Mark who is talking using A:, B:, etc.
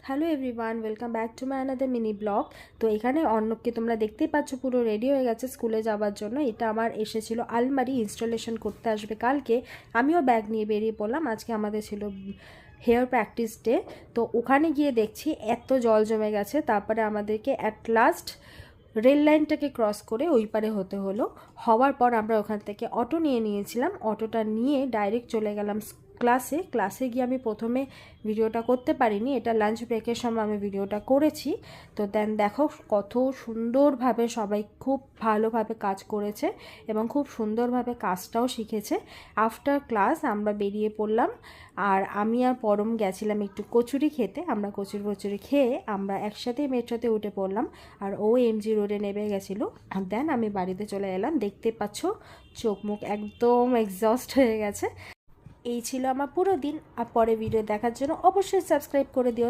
A: Hello everyone, welcome back to my another mini blog. তো এখানে অর্ণবকে তোমরা দেখতেই পাচ্ছ পুরো রেডি হয়ে গেছে স্কুলে যাওয়ার জন্য। এটা আমার এসেছিল আলমারি ইনস্টলেশন করতে আসবে কালকে। আমিও ব্যাগ নিয়ে বেরিয়ে পড়লাম। আজকে আমাদের ছিল হেয়ার প্র্যাকটিস ডে। তো ওখানে গিয়ে দেখছি এত জল জমে গেছে। তারপরে আমাদেরকে অ্যাট লাস্ট রেল লাইনটাকে ক্রস করে ওই পারে হতে হলো। হওয়ার পর আমরা ওখান থেকে অটো নিয়েছিলাম। অটোটা নিয়ে ডাইরেক্ট চলে গেলাম ক্লাসে গিয়ে আমি প্রথমে ভিডিওটা করতে পারিনি, এটা লাঞ্চ ব্রেকের সময় আমি ভিডিওটা করেছি। তো দেন দেখো কত সুন্দরভাবে সবাই খুব ভালোভাবে কাজ করেছে এবং খুব সুন্দরভাবে কাজটাও শিখেছে। আফটার ক্লাস আমরা বেরিয়ে পড়লাম, আর আমি আর পরম গেছিলাম একটু কচুরি খেতে। আমরা কচুরি খেয়ে আমরা একসাথেই মেট্রোতে উঠে পড়লাম, আর ও এমজি রোডে নেমে গেছিলো। আর দেন আমি বাড়িতে চলে এলাম। দেখতে পাচ্ছ চোখ মুখ একদম এক্সস্ট হয়ে গেছে। এই ছিল আমার পুরো দিন। আর পরে ভিডিও দেখার জন্য অবশ্যই সাবস্ক্রাইব করে দিও।